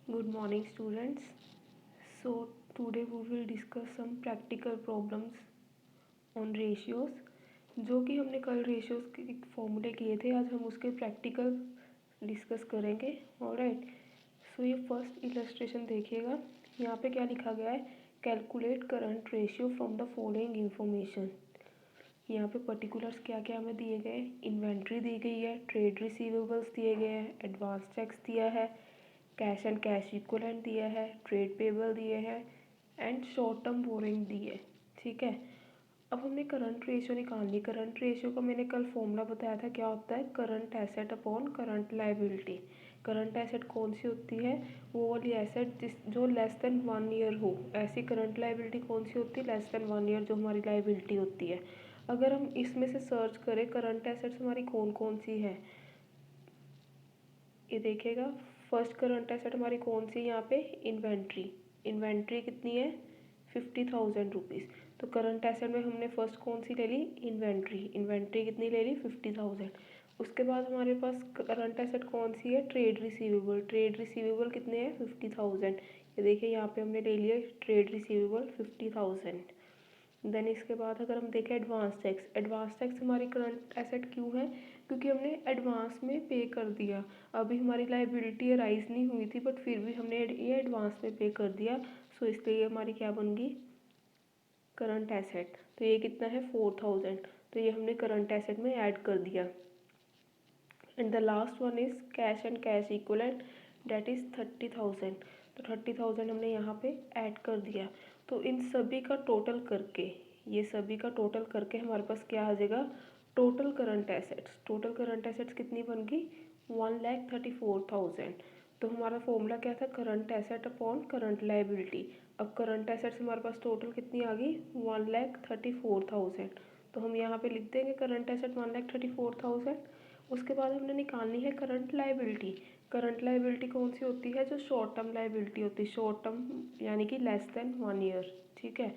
Good morning, students. So, today we will discuss some practical problems on ratios. जो कि हमने कल ratios के फॉर्मूले किए थे, आज हम उसके प्रैक्टिकल डिस्कस करेंगे. ऑलराइट. सो ये फर्स्ट इलस्ट्रेशन देखिएगा. यहाँ पे क्या लिखा गया है, calculate current ratio from the following information. यहाँ पे पर्टिकुलर्स क्या क्या हमें दिए गए, इन्वेंट्री दी गई है, ट्रेड रिसीवेबल्स दिए गए हैं, एडवांस टैक्स दिया है, कैश एंड कैश इक्वलेंट दिया है, ट्रेड पेबल दिए हैं एंड शॉर्ट टर्म बोरिंग दी है. ठीक है. अब हमने करंट रेशियो निकालनी. करंट रेशियो का मैंने कल फॉर्मूला बताया था, क्या होता है, current asset upon current liability. Current asset कौन सी होती है, वो वाली एसेट जो लेस देन 1 ईयर हो. ऐसी करंट लाइबिलिटी कौन सी होती है, लेस देन 1 ईयर जो हमारी लाइबिलिटी होती है. अगर हम इसमें से सर्च करें करंट एसेट्स हमारी कौन कौन सी है, ये देखिएगा. फर्स्ट करंट एसेट हमारी कौन सी है यहाँ पे, इन्वेंट्री. इन्वेंट्री कितनी है, 50,000 रुपीज़. तो करंट एसेट में हमने फर्स्ट कौन सी ले ली, इन्वेंट्री. इन्वेंट्री कितनी ले ली, 50,000. उसके बाद हमारे पास करंट एसेट कौन सी है, ट्रेड रिसीवेबल. ट्रेड रिसीवेबल कितने हैं, 50,000. ये देखिए यहाँ पे हमने ले लिया ट्रेड रिसीवेबल 50,000. देन इसके बाद अगर हम देखें एडवांस टैक्स. एडवांस टैक्स हमारी करंट एसेट क्यों है, क्योंकि हमने एडवांस में पे कर दिया. अभी हमारी लाइबिलिटी राइज नहीं हुई थी बट फिर भी हमने ये एडवांस में पे कर दिया. सो इसलिए ये हमारी क्या बन गई, करंट एसेट. तो ये कितना है, 4,000. तो ये हमने करंट एसेट में ऐड कर दिया. And the last one is cash and cash equivalent, that is 30,000. तो 30,000 हमने यहाँ पे ऐड कर दिया. तो इन सभी का टोटल करके, ये सभी का टोटल करके हमारे पास क्या आ जाएगा, total current assets. Total current assets कितनी बन गई, 1,34,000. तो हमारा फॉर्मूला क्या था, current asset upon current liability. अब करंट एसेट्स हमारे पास टोटल कितनी आ गई, 1,34,000. तो हम यहाँ पे लिख देंगे करंट एसेट 1,34,000. उसके बाद हमने निकालनी है करंट लाइबिलिटी. करंट लाइबिलिटी कौन सी होती है, जो शॉर्ट टर्म लाइबिलिटी होती है. शॉर्ट टर्म यानी कि लेस देन 1 ईयर. ठीक है.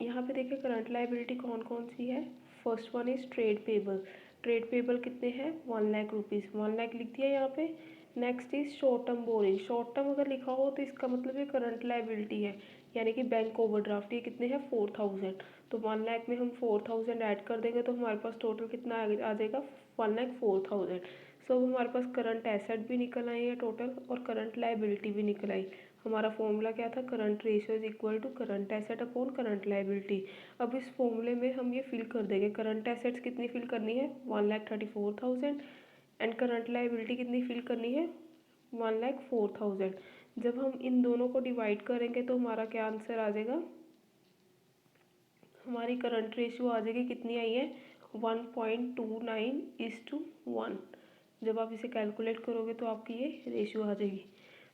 यहाँ पे देखिए करंट लाइबिलिटी कौन कौन सी है. First one is trade payable. Trade payable कितने हैं, 1,00,000 रुपीज़. 1,00,000 लिख दिया यहाँ पे. Next is short term borrowing. Short term अगर लिखा हो तो इसका मतलब ये करंट लाइबिलिटी है, यानी कि बैंक ओवरड्राफ्ट. ये कितने हैं, 4,000. तो 1,00,000 में हम 4,000 ऐड कर देंगे तो हमारे पास टोटल कितना आ जाएगा, 1,04,000. सो अब हमारे पास करंट एसेट भी निकल आई है टोटल और करंट लाइबिलिटी भी निकल आई. हमारा फॉर्मूला क्या था, current ratio is equal to current asset upon current liability. अब इस फॉर्मूले में हम ये फिल कर देंगे. करंट एसेट्स कितनी फिल करनी है, 1,34,000. एंड करंट लाइबिलिटी कितनी फिल करनी है, 1,04,000. जब हम इन दोनों को डिवाइड करेंगे तो हमारा क्या आंसर आ जाएगा, हमारी करंट रेशियो आ जाएगी, कितनी आई है, 1.29:1. जब आप इसे कैलकुलेट करोगे तो आपकी ये रेशियो आ जाएगी.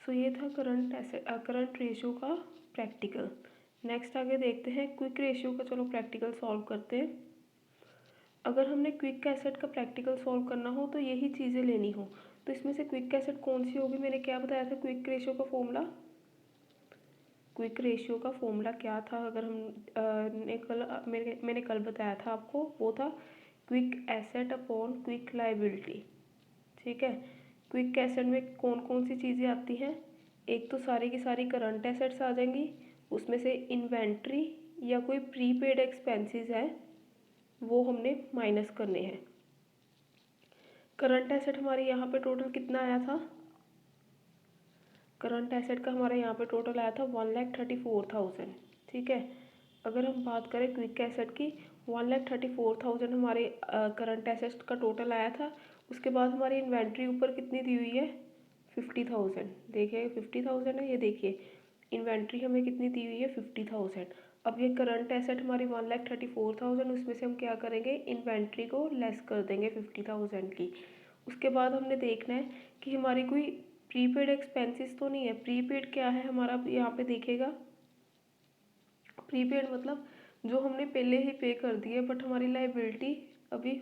सो ये था करंट रेशियो का प्रैक्टिकल. नेक्स्ट आगे देखते हैं क्विक रेशियो का. चलो प्रैक्टिकल सॉल्व करते हैं. अगर हमने क्विक एसेट का प्रैक्टिकल सॉल्व करना हो तो यही चीज़ें लेनी हो, तो इसमें से क्विक एसेट कौन सी होगी. मैंने क्या बताया था क्विक रेशियो का फॉर्मूला, क्विक रेशियो का फॉर्मूला क्या था, अगर हम मैंने कल बताया था आपको, वो था quick asset upon quick liability. ठीक है. क्विक एसेट में कौन कौन सी चीज़ें आती हैं, एक तो सारी की सारी करंट एसेट्स आ जाएंगी. उसमें से इन्वेंट्री या कोई प्रीपेड एक्सपेंसेस है वो हमने माइनस करने हैं. करंट एसेट हमारे यहाँ पे टोटल कितना आया था, करंट एसेट का हमारा यहाँ पे टोटल आया था 1,34,000. ठीक है. अगर हम बात करें क्विक एसेट की, 1,34,000 हमारे करंट एसेट का टोटल आया था. उसके बाद हमारी इन्वेंट्री ऊपर कितनी दी हुई है, 50,000. देखिए 50,000 है, ये देखिए इन्वेंट्री हमें कितनी दी हुई है, 50,000. अब ये करंट एसेट हमारी 1,34,000, उसमें से हम क्या करेंगे, इन्वेंट्री को लेस कर देंगे 50,000 की. उसके बाद हमने देखना है कि हमारी कोई प्रीपेड एक्सपेंसेस तो नहीं है. प्रीपेड क्या है हमारा, यहाँ पे देखेगा, प्रीपेड मतलब जो हमने पहले ही पे कर दी है बट हमारी लाइबिलिटी अभी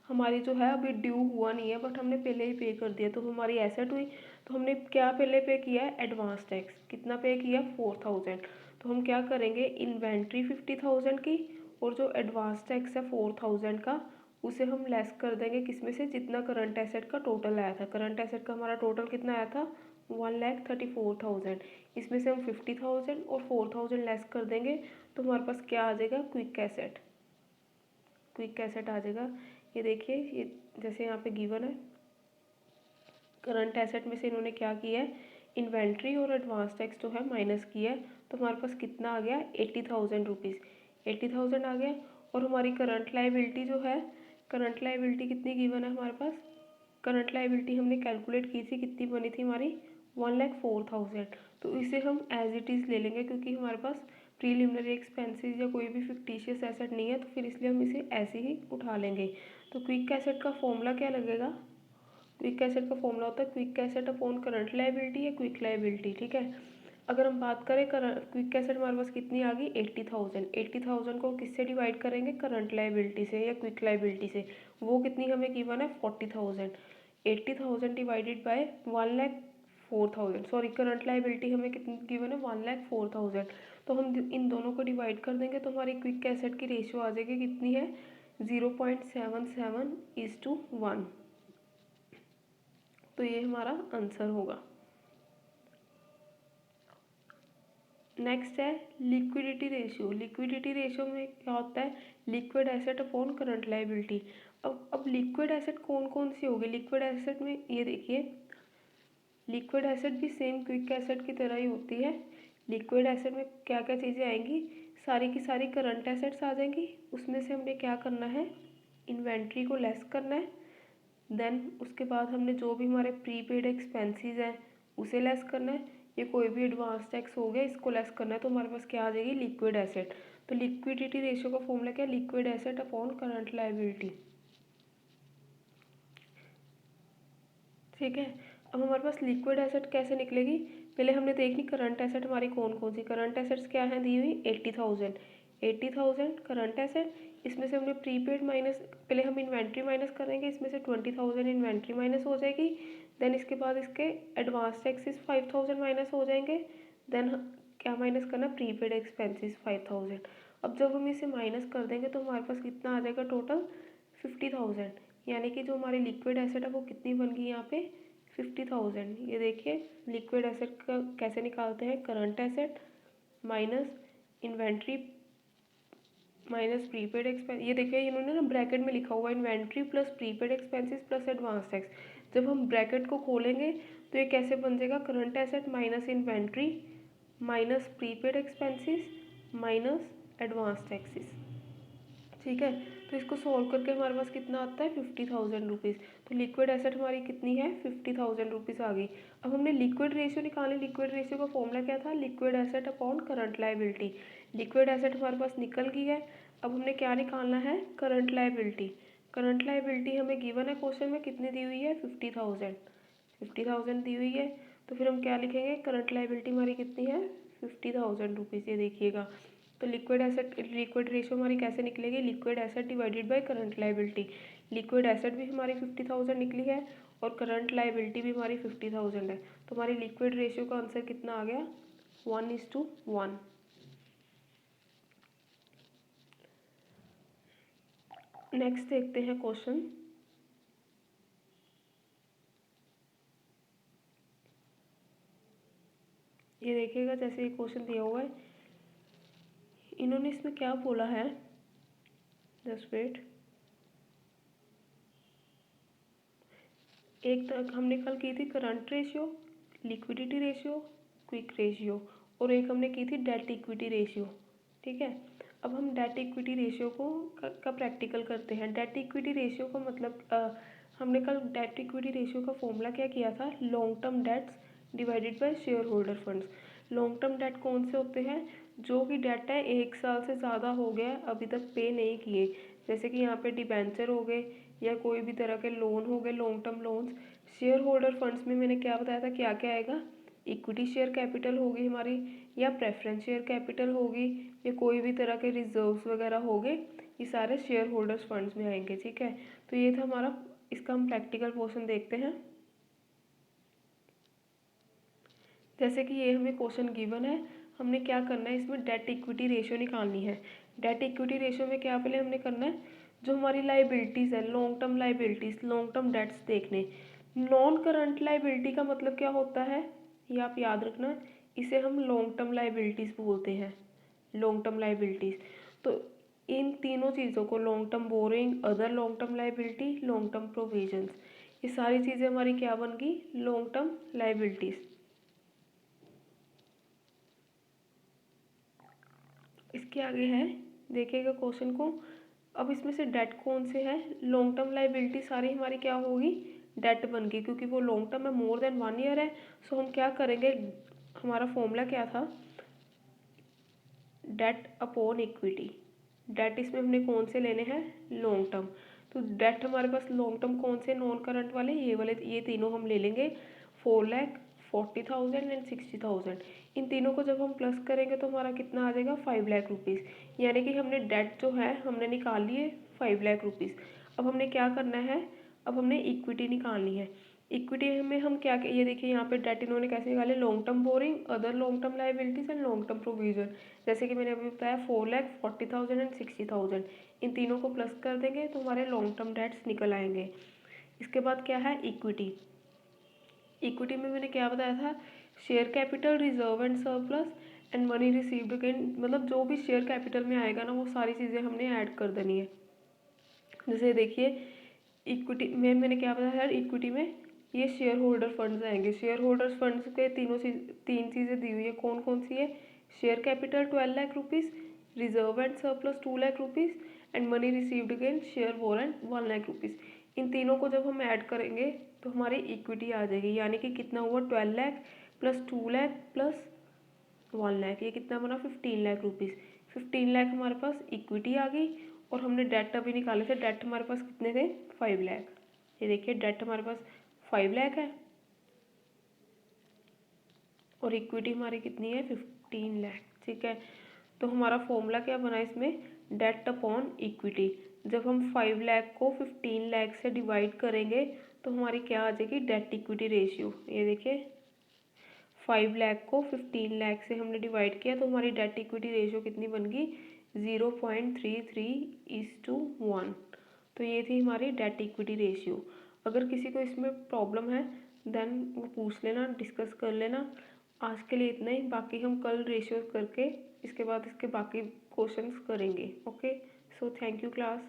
हमारी जो है अभी ड्यू हुआ नहीं है बट हमने पहले ही पे कर दिया, तो हमारी एसेट हुई. तो हमने क्या पहले पे किया है, एडवांस टैक्स. कितना पे किया, 4,000. तो हम क्या करेंगे, इन्वेंट्री 50,000 की और जो एडवांस टैक्स है 4,000 का, उसे हम लेस कर देंगे किस में से, जितना करंट एसेट का टोटल आया था. करंट एसेट का हमारा टोटल कितना आया था, 1,34,000। इसमें से हम 50,000 और 4,000 लेस कर देंगे तो हमारे पास क्या आ जाएगा, क्विक एसेट। क्विक एसेट आ जाएगा। ये देखिए, ये जैसे यहाँ पे गिवन है, करंट एसेट में से इन्होंने क्या किया है, इन्वेंट्री और एडवांस टैक्स जो है माइनस किया है। तो हमारे पास कितना आ गया, 80,000 रुपीज़। 80,000 आ गया। और हमारी करंट लाइबिलिटी जो है, करंट लाइबिलिटी कितनी गिवन है हमारे पास, करंट लाइबिलिटी हमने कैलकुलेट की थी, कितनी बनी थी हमारी, 1,04,000। तो इसे हम एज इट इज़ ले लेंगे क्योंकि हमारे पास प्रीलिमिनरी एक्सपेंसेस या कोई भी फिक्टिशियस एसेट नहीं है, तो फिर इसलिए हम इसे ऐसे ही उठा लेंगे। तो क्विक एसेट का फॉर्मूला क्या लगेगा, क्विक एसेट का फॉर्मूला होता है quick asset upon current liability या क्विक लाइबिलिटी। ठीक है, अगर हम बात करें क्विक एसेट हमारे पास कितनी आ गई, 80,000। 80,000 को किससे डिवाइड करेंगे, करंट लाइबिलिटी से या क्विक लाइबिलिटी से। वो कितनी हमें गिवन है, 40,000। 80,000 divided by 1,04,000, sorry current liability हमें कितनी गिवन है, 1,04,000। तो हम इन दोनों को डिवाइड कर देंगे तो हमारी क्विक एसेट की रेशियो आ जाएगी, कितनी है, 0.77:1। तो ये हमारा आंसर होगा। नेक्स्ट है लिक्विडिटी रेशियो। लिक्विडिटी रेशियो में क्या होता है, liquid asset upon current liability. अब लिक्विड एसेट कौन कौन सी होगी, लिक्विड एसेट में ये देखिए, लिक्विड एसेट भी सेम क्विक एसेट की तरह ही होती है। लिक्विड एसेट में क्या क्या चीज़ें आएंगी, सारी की सारी करंट एसेट्स आ जाएंगी। उसमें से हमने क्या करना है, इन्वेंट्री को लेस करना है। देन उसके बाद हमने जो भी हमारे प्रीपेड एक्सपेंसेस हैं उसे लेस करना है। ये कोई भी एडवांस टैक्स हो गया, इसको लेस करना है। तो हमारे पास क्या आ जाएगी, लिक्विड एसेट। तो लिक्विडिटी रेशियो का फॉर्मूला क्या है, liquid asset upon current liability. ठीक है, अब हमारे पास लिक्विड एसेट कैसे निकलेगी, पहले हमने देखनी करंट एसेट हमारी कौन कौन सी। करंट एसेट्स क्या है दी हुई, 80,000। 80,000 करंट एसेट, इसमें से हमने प्रीपेड माइनस, पहले हम इन्वेंट्री माइनस करेंगे, इसमें से 20,000 इन्वेंट्री माइनस हो जाएगी। देन इसके बाद इसके एडवांस टैक्सेस 5,000 माइनस हो जाएंगे। देन क्या माइनस करना, प्रीपेड एक्सपेंसेस 5,000। अब जब हम इसे माइनस कर देंगे तो हमारे पास कितना आ जाएगा, टोटल 50,000। यानी कि जो हमारी लिक्विड एसेट है वो कितनी बन गई यहाँ पे, 50,000। ये देखिए लिक्विड एसेट का कैसे निकालते हैं, current asset minus inventory minus prepaid expense. ये देखिए इन्होंने ना ब्रैकेट में लिखा हुआ है inventory plus prepaid expenses plus advance tax. जब हम ब्रैकेट को खोलेंगे तो ये कैसे बन जाएगा, current asset minus inventory minus prepaid expenses minus advance taxes. ठीक है, तो इसको सॉल्व करके हमारे पास कितना आता है, 50,000 रुपीज़। तो लिक्विड एसेट हमारी कितनी है, 50,000 रुपीज़ आ गई। अब हमने लिक्विड रेशियो निकाली। लिक्विड रेशियो का फॉर्मूला क्या था, liquid asset upon current liability. Liquid asset हमारे पास निकल गई है। अब हमने क्या निकालना है, करंट लाइबिलिटी। करंट लाइबिलिटी हमें गिवन है क्वेश्चन में, कितनी दी हुई है, 50,000। 50,000 दी हुई है। तो फिर हम क्या लिखेंगे, करंट लाइबिलिटी हमारी कितनी है, 50,000 रुपीज़। ये देखिएगा, तो लिक्विड एसेट, लिक्विड रेशियो हमारी कैसे निकलेगी, liquid asset divided by current liability. Liquid asset भी हमारी 50,000 निकली है और करंट लाइबिलिटी भी हमारी 50,000 है। तो हमारी लिक्विड रेशियो का आंसर कितना आ गया, 1:1। नेक्स्ट देखते हैं क्वेश्चन। ये देखिएगा, जैसे ये क्वेश्चन दिया हुआ है, इन्होंने इसमें क्या बोला है, जस्ट वेट। एक तक हमने कल की थी current ratio, liquidity ratio, quick ratio, और एक हमने की थी डेट इक्विटी रेशियो। ठीक है, अब हम डेट इक्विटी रेशियो का प्रैक्टिकल करते हैं। डेट इक्विटी रेशियो का मतलब हमने कल डेट इक्विटी रेशियो का फॉर्मूला क्या किया था, long term debts divided by share holder funds. Long term debt कौन से होते हैं, जो कि डेट है 1 साल से ज़्यादा हो गया अभी तक पे नहीं किए, जैसे कि यहाँ पे डिबेंचर हो गए या कोई भी तरह के लोन हो गए, long term loans. Share holder funds में मैंने क्या बताया था, क्या क्या आएगा, इक्विटी शेयर कैपिटल होगी हमारी, या प्रेफरेंस शेयर कैपिटल होगी, या कोई भी तरह के रिजर्व्स वगैरह हो गए, ये सारे शेयर होल्डर्स फंड्स में आएंगे। ठीक है, तो ये था हमारा, इसका हम प्रैक्टिकल पोर्शन देखते हैं। जैसे कि ये हमें क्वेश्चन गिवन है, हमने क्या करना है, इसमें डेट इक्विटी रेशियो निकालनी है। डेट इक्विटी रेशियो में क्या पहले हमने करना है, जो हमारी लाइबिलिटीज़ है, long term liabilities, long term debts देखने। नॉन करंट लाइबिलिटी का मतलब क्या होता है, ये आप याद रखना, इसे हम लॉन्ग टर्म लाइबिलिटीज़ बोलते हैं, लॉन्ग टर्म लाइबिलिटीज़। तो इन तीनों चीज़ों को, long term borrowing, other long term liability, long term provisions, ये सारी चीज़ें हमारी क्या बन गई, लॉन्ग टर्म लाइबिलिटीज़। इसके आगे है, देखिएगा क्वेश्चन को। अब इसमें से डेट कौन से है, लॉन्ग टर्म लाइबिलिटी सारी हमारी क्या होगी, डेट बन गई, क्योंकि वो लॉन्ग टर्म है, मोर देन 1 ईयर है। सो हम क्या करेंगे, हमारा फॉर्मूला क्या था, डेट अपॉन इक्विटी। डेट इसमें हमने कौन से लेने हैं, लॉन्ग टर्म। तो डेट हमारे पास लॉन्ग टर्म कौन से, नॉन करंट वाले, ये वाले, ये तीनों हम ले लेंगे, 4,40,000 एंड 60,000। इन तीनों को जब हम प्लस करेंगे तो हमारा कितना आ जाएगा, 5 लाख रुपीज़। यानी कि हमने डेट जो है हमने निकाल ली है 5 लाख रुपीज़। अब हमने क्या करना है, अब हमने इक्विटी निकालनी है। इक्विटी में हम क्या, ये देखिए यहाँ पे डेट इन्होंने कैसे निकाले, long term borrowing, other long term liabilities and long term provision. जैसे कि मैंने अभी बताया 4,40,000 एंड 60,000, इन तीनों को प्लस कर देंगे तो हमारे लॉन्ग टर्म डेट्स निकल आएंगे। इसके बाद क्या है, इक्विटी। इक्विटी में मैंने क्या बताया था, share capital, reserve and surplus and money received again, मतलब जो भी शेयर कैपिटल में आएगा ना वो सारी चीज़ें हमने ऐड कर देनी है। जैसे देखिए इक्विटी में मैंने क्या बताया है, इक्विटी में ये शेयर होल्डर फंड्स आएंगे। शेयर होल्डर्स फंड्स के तीन चीज़ें दी हुई है, कौन कौन सी है, share capital 12 lakh rupees, reserve and surplus 2 lakh rupees and money received against share warrant 1 lakh rupees. इन तीनों को जब हम ऐड करेंगे तो हमारी इक्विटी आ जाएगी, यानी कि कितना हुआ, 12 लाख प्लस 2 लाख प्लस 1 लाख, ये कितना बना, 15 लाख रुपीज़। 15 लाख हमारे पास इक्विटी आ गई। और हमने डेट अभी निकाले थे, डेट हमारे पास कितने थे, 5 लाख। ये देखिए डेट हमारे पास 5 लाख है और इक्विटी हमारी कितनी है, 15 लाख। ठीक है, तो हमारा फॉर्मूला क्या बना इसमें, डेट अपॉन इक्विटी। जब हम 5 लाख को 15 लाख से डिवाइड करेंगे तो हमारी क्या आ जाएगी, डेट इक्विटी रेशियो। ये देखिए 5 लाख को 15 लाख से हमने डिवाइड किया तो हमारी डेट इक्विटी रेशियो कितनी बन गई, 0.33:1। तो ये थी हमारी डेट इक्विटी रेशियो। अगर किसी को इसमें प्रॉब्लम है देन वो पूछ लेना, डिस्कस कर लेना। आज के लिए इतना ही, बाकी हम कल रेशियो करके इसके बाद इसके बाकी क्वेश्चंस करेंगे। Okay, so thank you class.